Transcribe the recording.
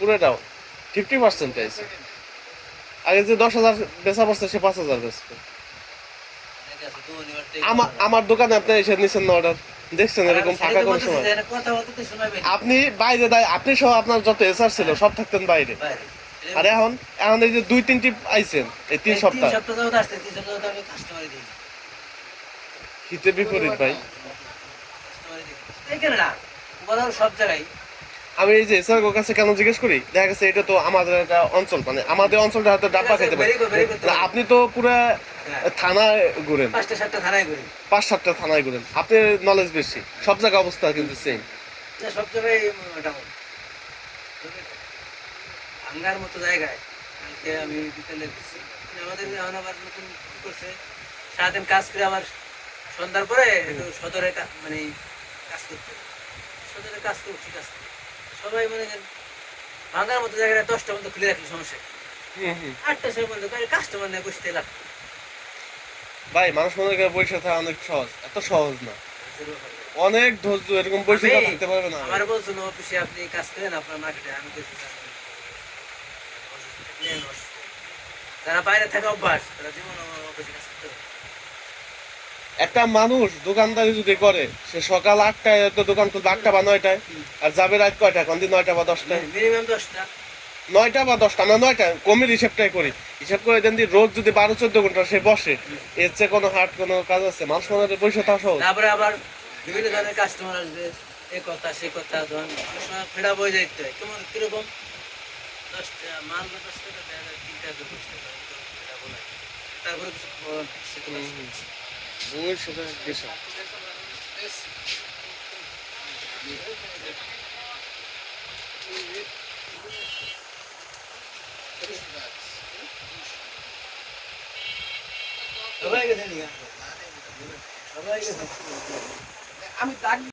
পুরোটাও 50% পেয়েছে। আগে যে 10,000 বেচা পড়ছে সে 5,000 বেচবে। আমার দোকানে আপনি এসে নিচ্ছেন না অর্ডার, দেখছেন এরকম ফাঁকা কোন সময়? আপনি বাইরে আপনি সহ আপনার যত এসআর ছিল সব থাকতেন বাইরে। আর এখন এখন এই যে 2-3টি আইছেন এই 3 সপ্তাহ হিতে বিপরীত ভাই। সব জায়গায় আমি এই যে এসআর কাছে কেন জিজ্ঞেস করি, দেখা গেছে এটা তো আমাদের একটা অঞ্চল, মানে আমাদের অঞ্চলটা হয়তো ডাব্বা খেতে পারে। আপনি তো পুরা থানায় ঘুরেন, 5-7টা থানায় ঘুরি, 5-7টা থানায় ঘুরেন, আপনার নলেজ বেশি। সব জায়গায় অবস্থা কিন্তু সেম। সব জায়গায় মোটামুটি ভাঙ্গার মতো জায়গায়। কালকে আমি বিকেলে গেছি, আমাদের এখন আবার নতুন কি করছে, সারাদিন কাজ করে আবার সন্ধ্যার পরে একটু সদরে মানে কাজ করতে, সদরে কাজ করে ঠিক আছে, সবাই মনে করেন ভাঙ্গার মতো জায়গাটা 10টা মতো খুলে রাখলে সমস্যা, 8টার সময় বন্ধ করে কাস্টমার নিয়ে বসতে লাগবে। ভাই মানুষ মনে করে বসে থাকা অনেক সহজ, এত সহজ না, অনেক ধৈর্য। এরকম বসে থাকতে পারবে না। আমার বলছেন অফিসে আপনি কাজ করেন আপনার মার্কেটে, আমি যারা বাইরে থাকে অভ্যাস, তারা জীবন অফিসে কাজ করতে পারে। একটা মানুষ দোকানদারি যদি করে, সে সকাল 8টায় তো দোকান খুলবে, 8টা বা 9টায়, আর যাবে রাত কয়টায়? কোনদিন 9টা বা 10টায়, মিনিমাম 10টা, 9টা বা 10টা, না 9টা কমের হিসেবটাই করি। হিসাব করে দেন রোজ যদি 12-14 ঘন্টা সে বসে, এর চেয়ে কোনো হাট কোনো কাজ আছে? মানুষ মনে বসে থাকা সহজ। তারপরে আবার বিভিন্ন ধরনের কাস্টমার আসবে, এ কথা সে কথা, ধরুন ফেরা বয়ে যাইতে হয়। কেমন কিরকম 10টা মাল 10 টাকা দেয়, 3 টাকা 10 টাকা বলে, তারপরে সেটা বিষয়। সবাই গেছে, সবাই গেছে। আমি